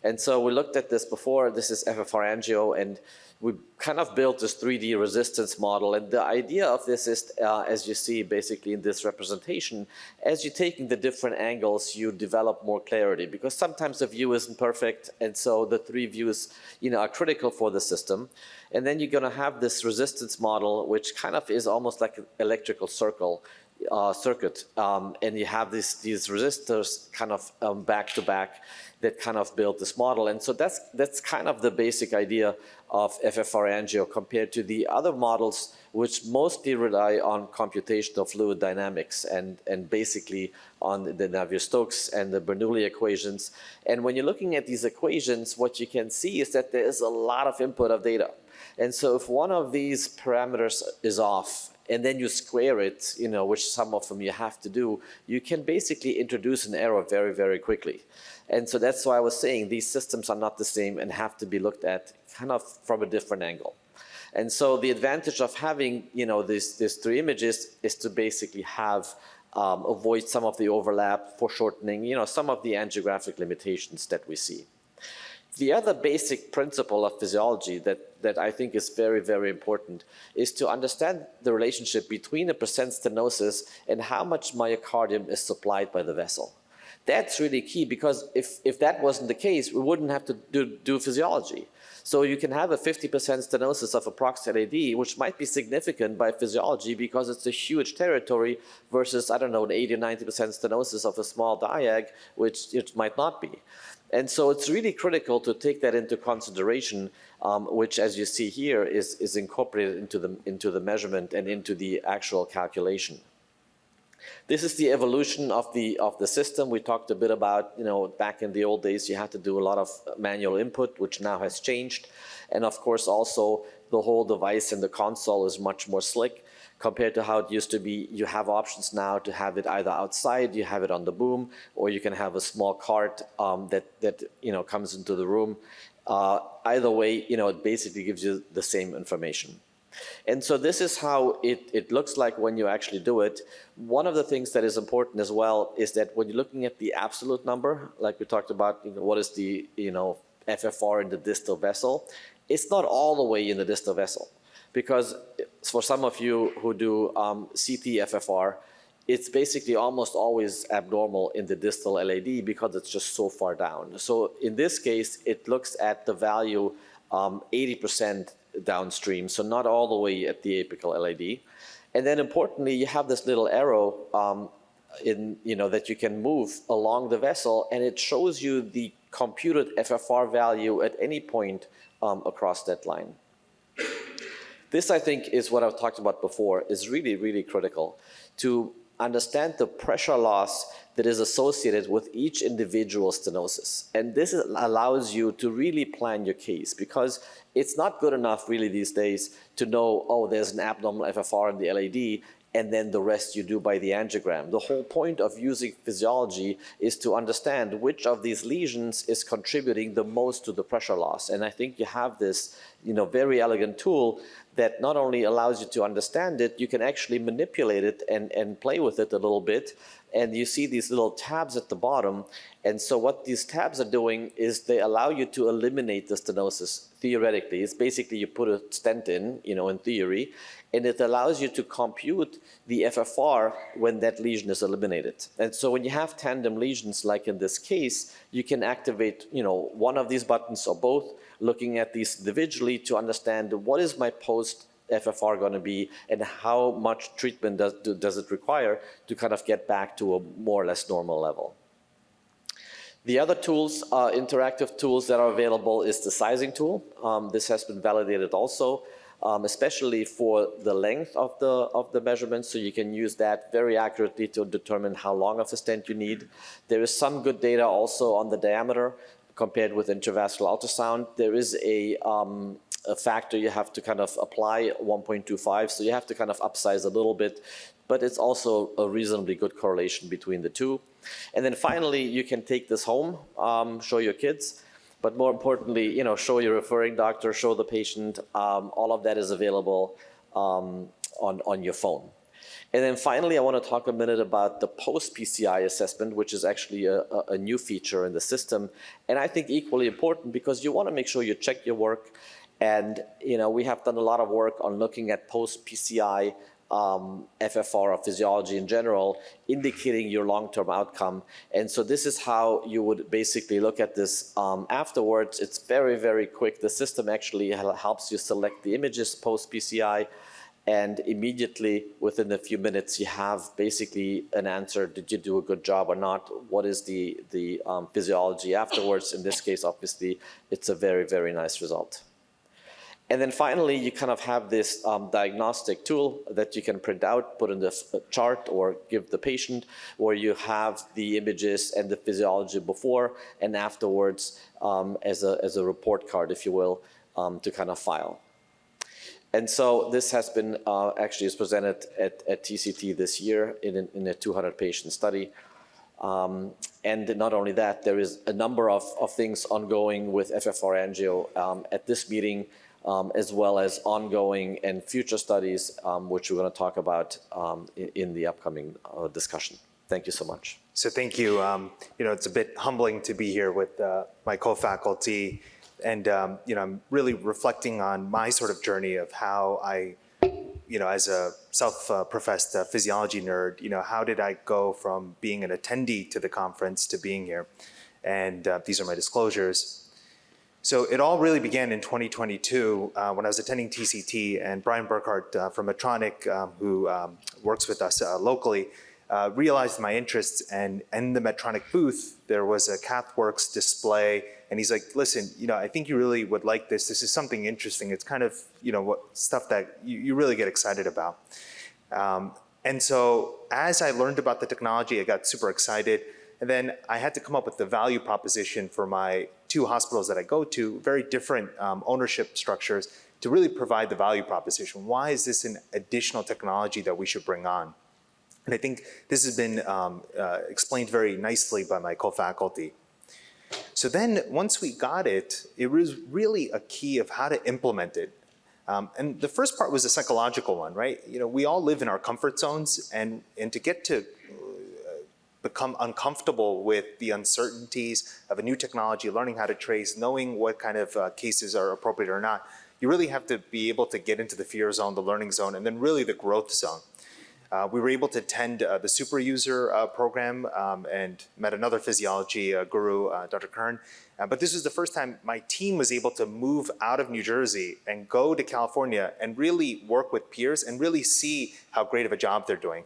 And so we looked at this before. This is FFRangio, and we kind of built this 3D resistance model. And the idea of this is, as you see basically in this representation, as you're taking the different angles, you develop more clarity, because sometimes the view isn't perfect. And so the three views are critical for the system. And then you're going to have this resistance model, which kind of is almost like an electrical circuit. And you have these resistors kind of back to back that kind of build this model. And so that's kind of the basic idea of FFRangio compared to the other models, which mostly rely on computational fluid dynamics and basically on the Navier-Stokes and the Bernoulli equations. And when you're looking at these equations, what you can see is that there is a lot of input of data. And so if one of these parameters is off, and then you square it, which some of them you have to do, you can basically introduce an error very, very quickly. And so that's why I was saying these systems are not the same and have to be looked at kind of from a different angle. And so the advantage of having, these three images is to basically avoid some of the overlap, foreshortening, some of the angiographic limitations that we see. The other basic principle of physiology that I think is very, very important is to understand the relationship between a percent stenosis and how much myocardium is supplied by the vessel. That's really key, because if that wasn't the case, we wouldn't have to do physiology. So you can have a 50% stenosis of a proximal AD, which might be significant by physiology because it's a huge territory, versus, I don't know, an 80 or 90% stenosis of a small diag, which it might not be. And so it's really critical to take that into consideration, which, as you see here, is incorporated into the measurement and into the actual calculation. This is the evolution of the system. We talked a bit about, back in the old days, you had to do a lot of manual input, which now has changed. And of course, also the whole device and the console is much more slick compared to how it used to be. You have options now to have it either outside, you have it on the boom, or you can have a small cart that comes into the room. Either way, it basically gives you the same information. And so this is how it looks like when you actually do it. One of the things that is important as well is that when you're looking at the absolute number, like we talked about, what is the FFR in the distal vessel, it's not all the way in the distal vessel, because for some of you who do CT FFR, it's basically almost always abnormal in the distal LAD because it's just so far down. So in this case, it looks at the value 80% downstream, so not all the way at the apical LAD. And then importantly, you have this little arrow that you can move along the vessel, and it shows you the computed FFR value at any point across that line. This, I think, is what I've talked about before, is really, really critical to understand the pressure loss that is associated with each individual stenosis. And this allows you to really plan your case, because it's not good enough really these days to know, oh, there's an abnormal FFR in the LAD, and then the rest you do by the angiogram. The whole point of using physiology is to understand which of these lesions is contributing the most to the pressure loss. And I think you have this, very elegant tool that not only allows you to understand it, you can actually manipulate it and play with it a little bit. And you see these little tabs at the bottom. And so what these tabs are doing is they allow you to eliminate the stenosis theoretically. It's basically you put a stent in theory, and it allows you to compute the FFR when that lesion is eliminated. And so when you have tandem lesions, like in this case, you can activate, one of these buttons or both, looking at these individually to understand what is my post FFR going to be and how much treatment does it require to kind of get back to a more or less normal level. The other tools, interactive tools that are available, is the sizing tool. This has been validated also, especially for the length of the measurements, so you can use that very accurately to determine how long of a stent you need. There is some good data also on the diameter compared with intravascular ultrasound. There is a factor you have to kind of apply, 1.25, so you have to kind of upsize a little bit, but it's also a reasonably good correlation between the two. And then finally, you can take this home, show your kids, but more importantly, show your referring doctor, show the patient. All of that is available on your phone. And then finally, I want to talk a minute about the post-PCI assessment, which is actually a new feature in the system. And I think equally important, because you want to make sure you check your work. And we have done a lot of work on looking at post-PCI FFR or physiology in general, indicating your long-term outcome. And so this is how you would basically look at this afterwards. It's very, very quick. The system actually helps you select the images post-PCI, and immediately within a few minutes you have basically an answer: did you do a good job or not? What is the physiology afterwards? In this case, obviously, it's a very, very nice result. And then finally, you kind of have this diagnostic tool that you can print out, put in the chart, or give the patient, where you have the images and the physiology before and afterwards as a report card, if you will, to kind of file. And so this has been actually is presented at TCT this year in a 200-patient study. And not only that, there is a number of things ongoing with FFRangio at this meeting, as well as ongoing and future studies, which we're going to talk about in the upcoming discussion. Thank you so much. So thank you. It's a bit humbling to be here with my co-faculty, and I'm really reflecting on my sort of journey of how I, as a self-professed physiology nerd, how did I go from being an attendee to the conference to being here? And these are my disclosures. So it all really began in 2022 when I was attending TCT, and Brian Burkhart from Medtronic, who works with us locally, realized my interests, and in the Medtronic booth, there was a CathWorks display, and he's like, listen, I think you really would like this. This is something interesting. It's kind of, stuff that you really get excited about. And so as I learned about the technology, I got super excited. And then I had to come up with the value proposition for my two hospitals that I go to, very different ownership structures, to really provide the value proposition. Why is this an additional technology that we should bring on? And I think this has been explained very nicely by my co-faculty. So then once we got it, it was really a key of how to implement it. And the first part was a psychological one, right? We all live in our comfort zones, and to get to become uncomfortable with the uncertainties of a new technology, learning how to trace, knowing what kind of cases are appropriate or not. You really have to be able to get into the fear zone, the learning zone, and then really the growth zone. We were able to attend the super user program and met another physiology guru, Dr. Kern. But this was the first time my team was able to move out of New Jersey and go to California and really work with peers and really see how great of a job they're doing.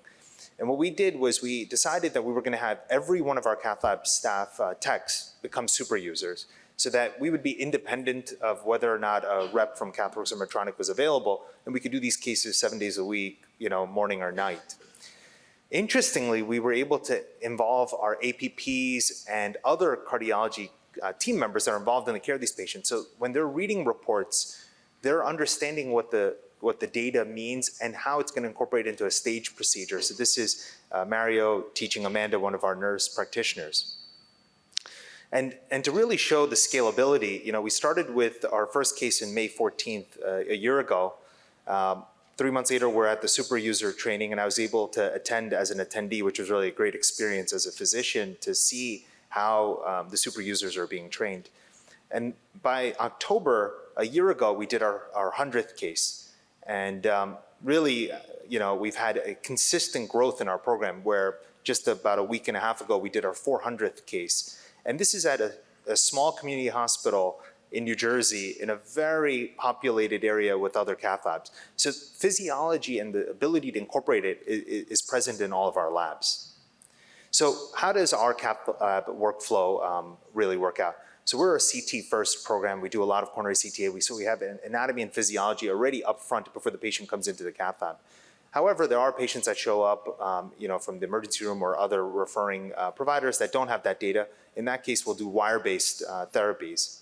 And what we did was we decided that we were going to have every one of our cath lab staff techs become super users so that we would be independent of whether or not a rep from CathWorks or Medtronic was available, and we could do these cases 7 days a week, morning or night. Interestingly, we were able to involve our APPs and other cardiology team members that are involved in the care of these patients. So when they're reading reports, they're understanding what the data means and how it's going to incorporate into a stage procedure. So this is Mario teaching Amanda, one of our nurse practitioners. And to really show the scalability, we started with our first case in May 14th, a year ago. 3 months later, we're at the super user training, and I was able to attend as an attendee, which was really a great experience as a physician to see how the super users are being trained. And by October, a year ago, we did our 100th case. And really, we've had a consistent growth in our program where just about a week and a half ago, we did our 400th case. And this is at a small community hospital in New Jersey in a very populated area with other cath labs. So physiology and the ability to incorporate it is present in all of our labs. So how does our cath lab workflow really work out? So we're a CT first program. We do a lot of coronary CTA. So we have anatomy and physiology already up front before the patient comes into the cath lab. However, there are patients that show up from the emergency room or other referring providers that don't have that data. In that case, we'll do wire-based therapies.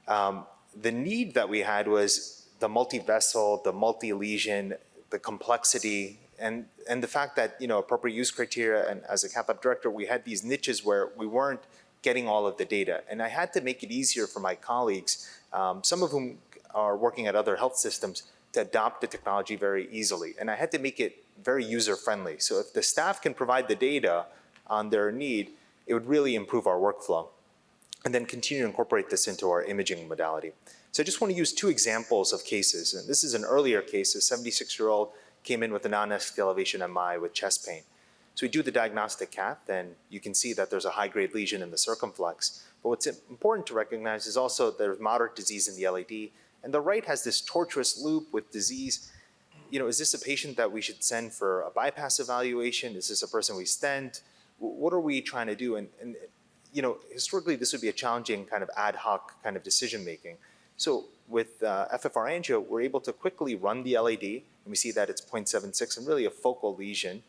The need that we had was the multi-vessel, the multi-lesion, the complexity, and the fact that, appropriate use criteria, and as a cath lab director, we had these niches where we weren't getting all of the data. And I had to make it easier for my colleagues, some of whom are working at other health systems, to adopt the technology very easily. And I had to make it very user-friendly. So if the staff can provide the data on their need, it would really improve our workflow. And then continue to incorporate this into our imaging modality. So I just want to use 2 examples of cases. And this is an earlier case. A 76-year-old came in with a non-ST elevation MI with chest pain. So we do the diagnostic cath, and you can see that there's a high-grade lesion in the circumflex. But what's important to recognize is also there's moderate disease in the LAD, and the right has this tortuous loop with disease. Is this a patient that we should send for a bypass evaluation? Is this a person we stent? What are we trying to do? And historically, this would be a challenging kind of ad hoc kind of decision-making. So with FFRangio, we're able to quickly run the LAD, and we see that it's 0.76 and really a focal lesion.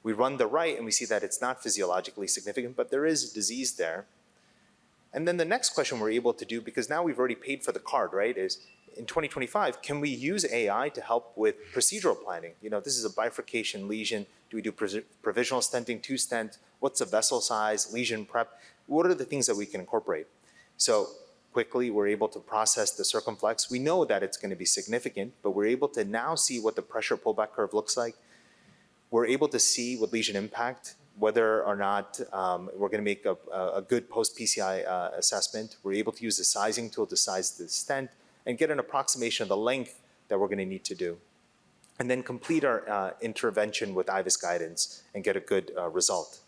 We run the right, and we see that it's not physiologically significant, but there is disease there. And then the next question we're able to do, because now we've already paid for the card, right, is in 2025, can we use AI to help with procedural planning? This is a bifurcation lesion. Do we do provisional stenting, 2 stent? What's the vessel size, lesion prep? What are the things that we can incorporate? So quickly, we're able to process the circumflex. We know that it's going to be significant, but we're able to now see what the pressure pullback curve looks like. We're able to see with lesion impact whether or not we're going to make a good post-PCI assessment. We're able to use the sizing tool to size the stent and get an approximation of the length that we're going to need to do. And then complete our intervention with IVUS guidance and get a good result.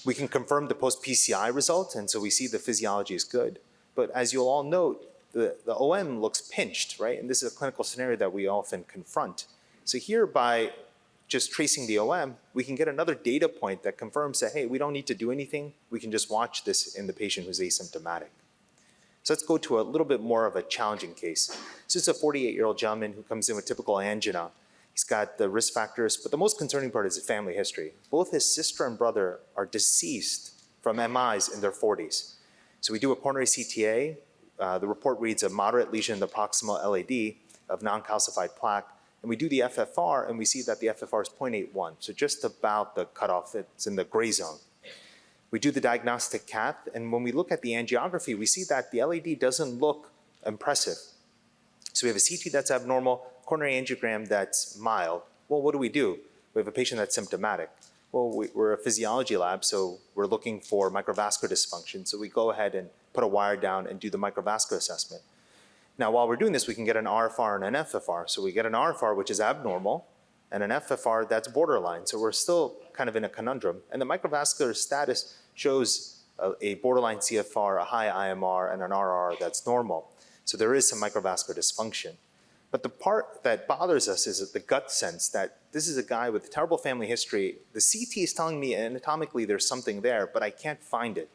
We can confirm the post-PCI result, and so we see the physiology is good. But as you'll all note, the OM looks pinched, right? And this is a clinical scenario that we often confront. So here, by just tracing the OM, we can get another data point that confirms that, hey, we don't need to do anything. We can just watch this in the patient who's asymptomatic. So let's go to a little bit more of a challenging case. So it's a 48-year-old gentleman who comes in with typical angina. He's got the risk factors, but the most concerning part is his family history. Both his sister and brother are deceased from MIs in their 40s. So we do a coronary CTA. The report reads a moderate lesion in the proximal LAD of non-calcified plaque. And we do the FFR, and we see that the FFR is 0.81, so just about the cutoff. It's in the gray zone. We do the diagnostic cath, and when we look at the angiography, we see that the LAD doesn't look impressive. So we have a CT that's abnormal, coronary angiogram that's mild. Well, what do? We have a patient that's symptomatic. Well, we're a physiology lab, so we're looking for microvascular dysfunction. So we go ahead and put a wire down and do the microvascular assessment. Now, while we're doing this, we can get an RFR and an FFR. So we get an RFR, which is abnormal, and an FFR that's borderline. So we're still kind of in a conundrum. And the microvascular status shows a borderline CFR, a high IMR, and an RR that's normal. So there is some microvascular dysfunction. But the part that bothers us is the gut sense that this is a guy with a terrible family history. The CT is telling me anatomically there's something there, but I can't find it.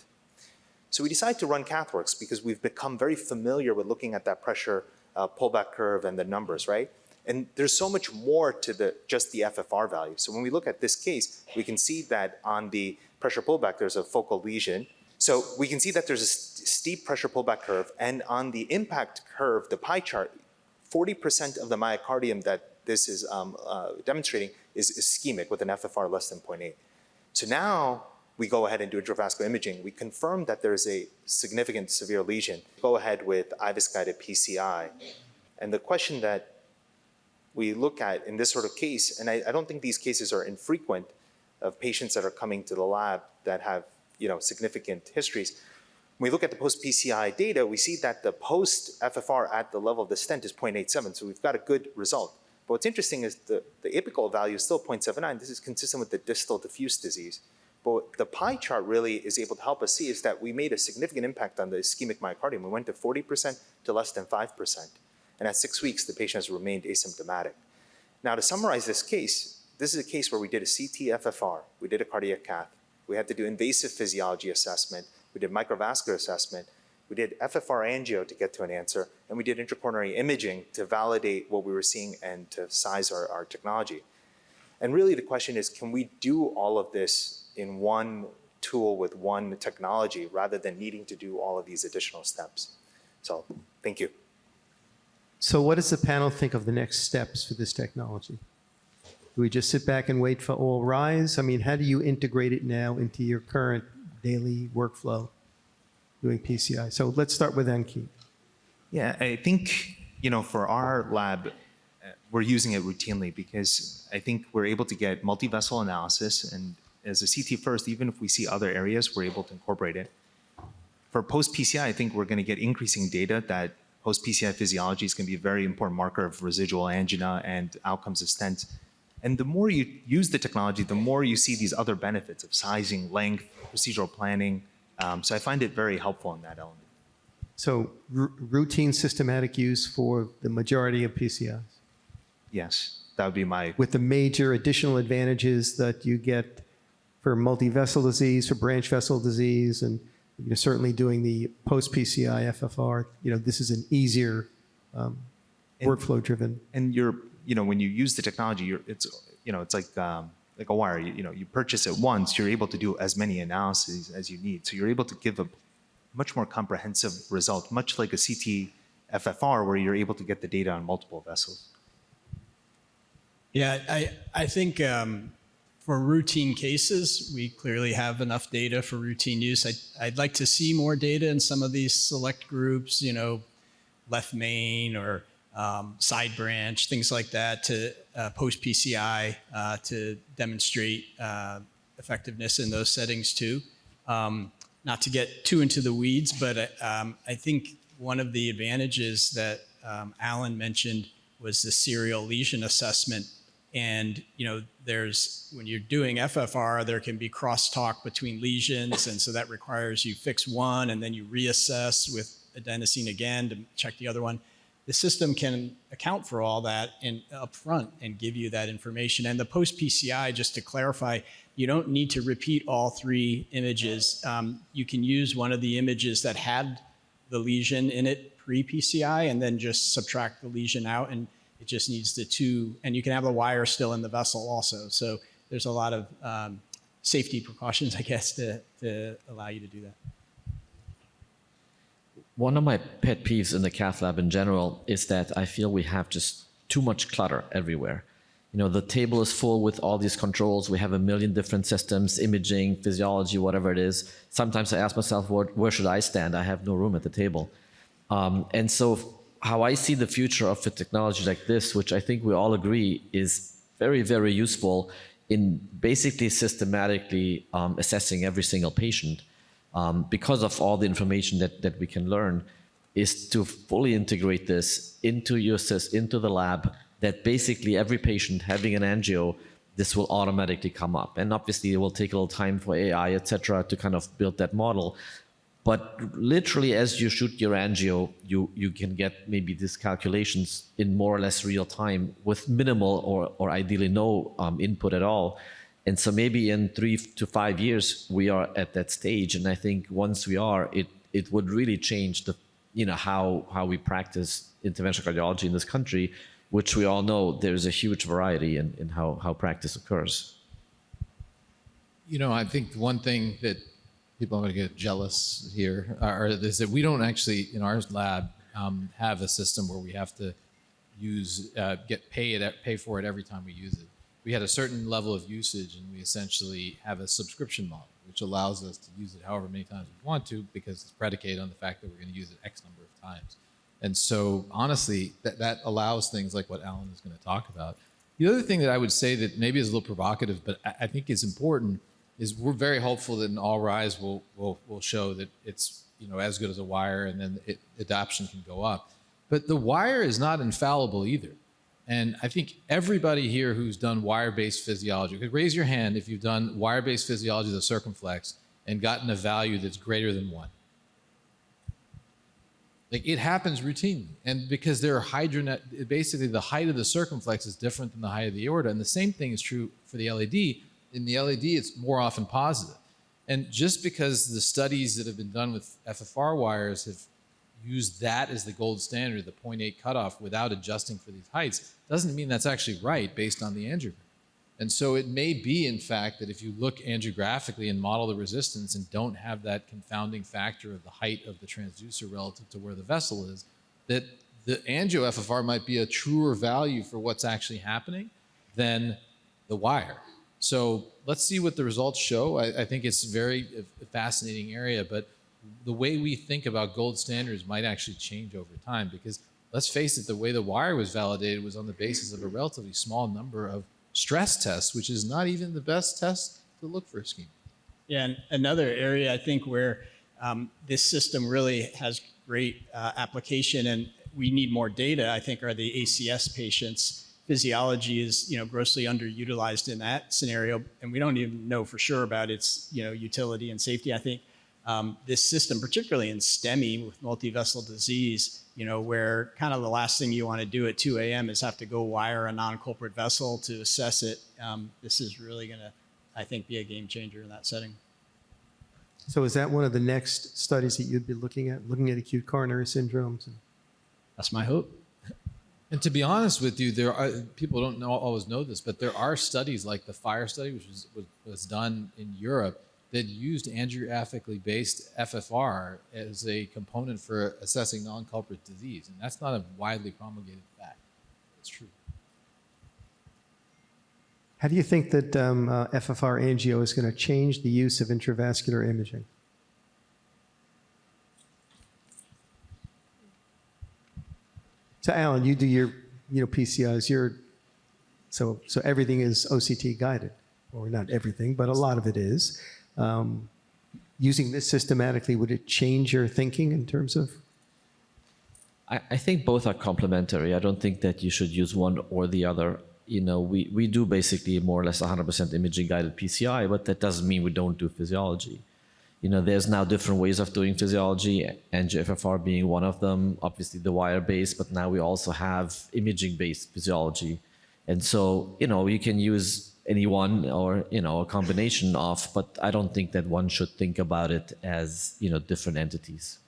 So we decided to run CathWorks because we've become very familiar with looking at that pressure pullback curve and the numbers, right? And there's so much more to just the FFR value. So when we look at this case, we can see that on the pressure pullback, there's a focal lesion. So we can see that there's a steep pressure pullback curve. And on the impact curve, the pie chart, 40% of the myocardium that this is demonstrating is ischemic with an FFR less than 0.8. So now we go ahead and do intravascular imaging. We confirm that there's a significant severe lesion. Go ahead with IVUS-guided PCI. And the question that we look at in this sort of case, and I don't think these cases are infrequent of patients that are coming to the lab that have significant histories. When we look at the post-PCI data, we see that the post-FFR at the level of the stent is 0.87, so we've got a good result. But what's interesting is the apical value is still 0.79. This is consistent with the distal diffuse disease. But what the pie chart really is able to help us see is that we made a significant impact on the ischemic myocardium. We went to 40% to less than 5%. And at 6 weeks, the patient has remained asymptomatic. Now, to summarize this case, this is a case where we did a CT FFR, we did a cardiac cath, we had to do invasive physiology assessment, we did microvascular assessment, we did FFRangio to get to an answer, and we did intracoronary imaging to validate what we were seeing and to size our technology. And really the question is, can we do all of this in one tool with one technology rather than needing to do all of these additional steps? So, thank you. So what does the panel think of the next steps for this technology? Do we just sit back and wait for all rise? I mean, how do you integrate it now into your current daily workflow doing PCI? So let's start with Ankit. Yeah, I think, for our lab, we're using it routinely because I think we're able to get multi-vessel analysis, and as a CT first, even if we see other areas, we're able to incorporate it. For post-PCI, I think we're going to get increasing data that post-PCI physiology is going to be a very important marker of residual angina and outcomes of stents. And the more you use the technology, the more you see these other benefits of sizing, length, procedural planning. So I find it very helpful in that element. So routine systematic use for the majority of PCIs? Yes, that would be my... With the major additional advantages that you get for multi-vessel disease, for branch vessel disease, and you're certainly doing the post-PCI FFR, this is an easier workflow-driven. And when you use the technology, it's like a wire. You purchase it once, you're able to do as many analyses as you need. So you're able to give a much more comprehensive result, much like a CT FFR, where you're able to get the data on multiple vessels. Yeah, I think for routine cases, we clearly have enough data for routine use. I'd like to see more data in some of these select groups, left main or side branch, things like that, to post-PCI to demonstrate effectiveness in those settings too. Not to get too into the weeds, but I think one of the advantages that Alan mentioned was the serial lesion assessment. And when you're doing FFR, there can be crosstalk between lesions, and so that requires you fix one and then you reassess with adenosine again to check the other one. The system can account for all that up front and give you that information. And the post-PCI, just to clarify, you don't need to repeat all 3 images. You can use one of the images that had the lesion in it pre-PCI and then just subtract the lesion out, and it just needs the 2, and you can have the wire still in the vessel also. So there's a lot of safety precautions, I guess, to allow you to do that. One of my pet peeves in the cath lab in general is that I feel we have just too much clutter everywhere. The table is full with all these controls. We have a million different systems, imaging, physiology, whatever it is. Sometimes I ask myself, where should I stand? I have no room at the table. And so how I see the future of a technology like this, which I think we all agree is very, very useful, in basically systematically assessing every single patient, because of all the information that we can learn, is to fully integrate this into into the lab, that basically every patient having an angio, this will automatically come up. And obviously it will take a little time for AI, et cetera, to kind of build that model. But literally, as you shoot your angio, you can get maybe these calculations in more or less real time with minimal or ideally no input at all. And so maybe in 3 to 5 years, we are at that stage. And I think once we are, it would really change the, how we practice interventional cardiology in this country, which we all know there's a huge variety in how practice occurs. I think one thing that people are going to get jealous here is that we don't actually, in our lab, have a system where we have to pay for it every time we use it. We had a certain level of usage, and we essentially have a subscription model, which allows us to use it however many times we want to, because it's predicated on the fact that we're going to use it X number of times. And so, honestly, that allows things like what Alan is going to talk about. The other thing that I would say that maybe is a little provocative, but I think is important, is we're very hopeful that an all-rise will show that it's as good as a wire, and then adoption can go up. But the wire is not infallible either. And I think everybody here who's done wire-based physiology, could raise your hand if you've done wire-based physiology of the circumflex and gotten a value that's greater than 1. Like, it happens routinely. And because there are basically the height of the circumflex is different than the height of the aorta. And the same thing is true for the LAD. In the LAD, it's more often positive. And just because the studies that have been done with FFR wires have used that as the gold standard, the 0.8 cutoff, without adjusting for these heights, doesn't mean that's actually right based on the angiogram. And so it may be, in fact, that if you look angiographically and model the resistance and don't have that confounding factor of the height of the transducer relative to where the vessel is, that the angio FFR might be a truer value for what's actually happening than the wire. So let's see what the results show. I think it's a very fascinating area, but the way we think about gold standards might actually change over time, because let's face it, the way the wire was validated was on the basis of a relatively small number of stress tests, which is not even the best test to look for ischemia. Yeah, and another area I think where this system really has great application and we need more data, I think, are the ACS patients. Physiology is, grossly underutilized in that scenario, and we don't even know for sure about its, utility and safety. I think this system, particularly in STEMI with multivessel disease, where kind of the last thing you want to do at 2 a.m. is have to go wire a non-culprit vessel to assess it. This is really going to, I think, be a game changer in that setting. So is that one of the next studies that you'd be looking at acute coronary syndromes? That's my hope. And to be honest with you, there are people don't always know this, but there are studies like the FIRE study, which was done in Europe, that used angiographically based FFR as a component for assessing non-culprit disease. And that's not a widely promulgated fact. It's true. How do you think that FFR angio is going to change the use of intravascular imaging? So Alan, you do your PCIs, so everything is OCT guided, or not everything, but a lot of it is. Using this systematically, would it change your thinking in terms of? I think both are complementary. I don't think that you should use one or the other. We do basically more or less 100% imaging guided PCI, but that doesn't mean we don't do physiology. There's now different ways of doing physiology, angio-FFR being one of them, obviously the wire-based, but now we also have imaging-based physiology. And so, you can use any one or, a combination of, but I don't think that one should think about it as, different entities.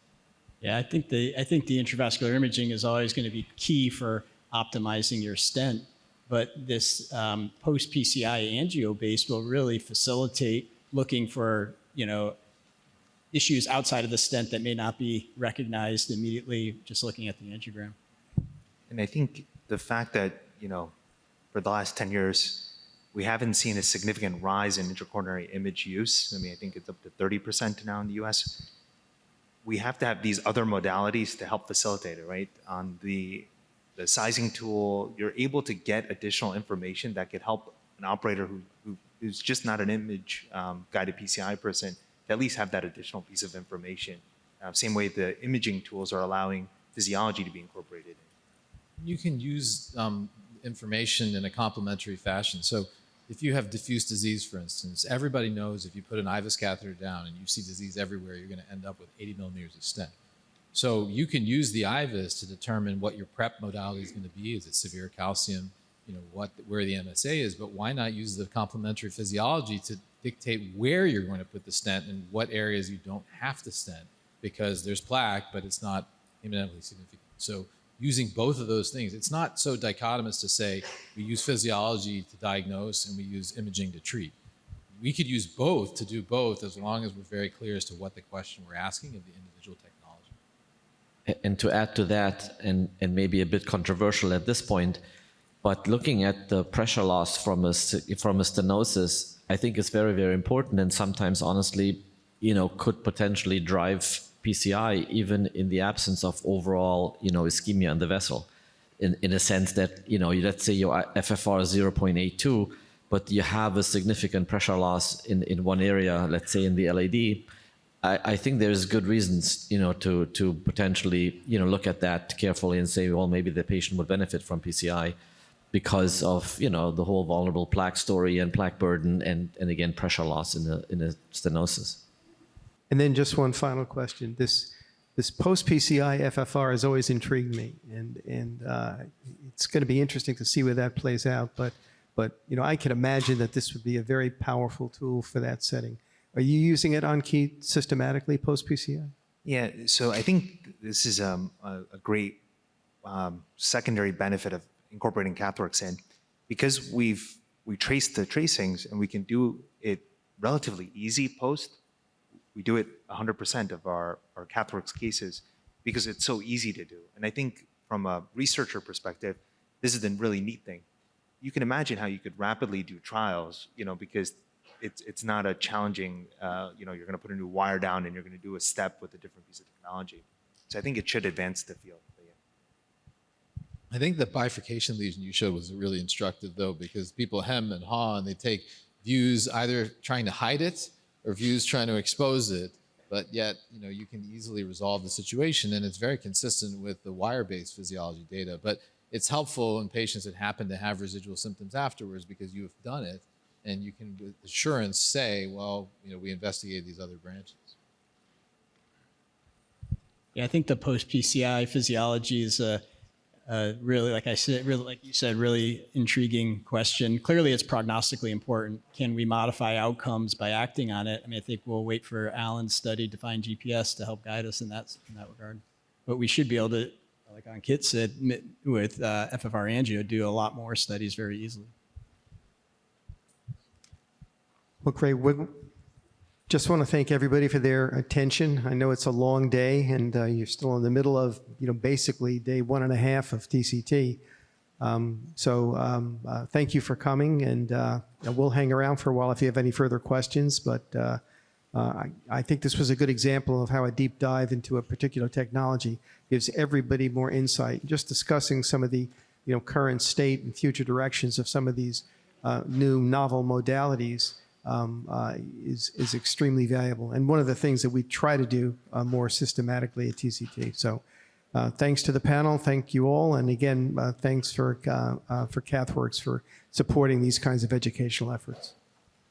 Yeah, I think the intravascular imaging is always going to be key for optimizing your stent, but this post-PCI angio-based will really facilitate looking for, issues outside of the stent that may not be recognized immediately just looking at the angiogram. And I think the fact that, for the last 10 years, we haven't seen a significant rise in intracoronary image use. I think it's up to 30% now in the US. We have to have these other modalities to help facilitate it, right? On the sizing tool, you're able to get additional information that could help an operator who who's just not an image guided PCI person to at least have that additional piece of information. Same way the imaging tools are allowing physiology to be incorporated. You can use information in a complementary fashion. So if you have diffuse disease, for instance, everybody knows if you put an IVUS catheter down and you see disease everywhere, you're going to end up with 80 millimeters of stent. So you can use the IVUS to determine what your prep modality is going to be. Is it severe calcium? You know, where the MSA is, but why not use the complementary physiology to dictate where you're going to put the stent and what areas you don't have to stent, because there's plaque, but it's not imminently significant. So using both of those things, it's not so dichotomous to say we use physiology to diagnose and we use imaging to treat. We could use both to do both as long as we're very clear as to what the question we're asking of the individual technology. And to add to that, and maybe a bit controversial at this point, but looking at the pressure loss from a stenosis, I think is very, very important, and sometimes, honestly, could potentially drive PCI even in the absence of overall, ischemia in the vessel. In a sense that, let's say your FFR is 0.82, but you have a significant pressure loss in one area, let's say in the LAD. I think there's good reasons, to potentially, look at that carefully and say, well, maybe the patient would benefit from PCI, because of the whole vulnerable plaque story and plaque burden and again pressure loss in a stenosis. And then just one final question. This post PCI FFR has always intrigued me, and it's going to be interesting to see where that plays out. But I can imagine that this would be a very powerful tool for that setting. Are you using it on key systematically post PCI? Yeah, so I think this is a great secondary benefit of incorporating CathWorks in, because we trace the tracings and we can do it relatively easy post. We do it 100% of our CathWorks cases because it's so easy to do. And I think from a researcher perspective, this is the really neat thing. You can imagine how you could rapidly do trials, because it's not a challenging, you're going to put a new wire down and you're going to do a step with a different piece of technology. So I think it should advance the field. I think the bifurcation lesion you showed was really instructive, though, because people hem and haw and they take views either trying to hide it or views trying to expose it, but yet you can easily resolve the situation, and it's very consistent with the wire-based physiology data. But it's helpful in patients that happen to have residual symptoms afterwards because you have done it, and you can with assurance say, well, we investigated these other branches. Yeah, I think the post PCI physiology is really, like you said, really intriguing question. Clearly, it's prognostically important. Can we modify outcomes by acting on it? I mean, I think we'll wait for Alan's study to find GPS to help guide us in that regard. But we should be able to, like Ankit said, with FFRangio, do a lot more studies very easily. Well, great. Just want to thank everybody for their attention. I know it's a long day, and you're still in the middle of, basically day 1.5 of TCT. Thank you for coming, and we'll hang around for a while if you have any further questions. But I think this was a good example of how a deep dive into a particular technology gives everybody more insight. Just discussing some of the, current state and future directions of some of these new novel modalities is extremely valuable, and one of the things that we try to do more systematically at TCT. So thanks to the panel, thank you all, and again, thanks for CathWorks for supporting these kinds of educational efforts.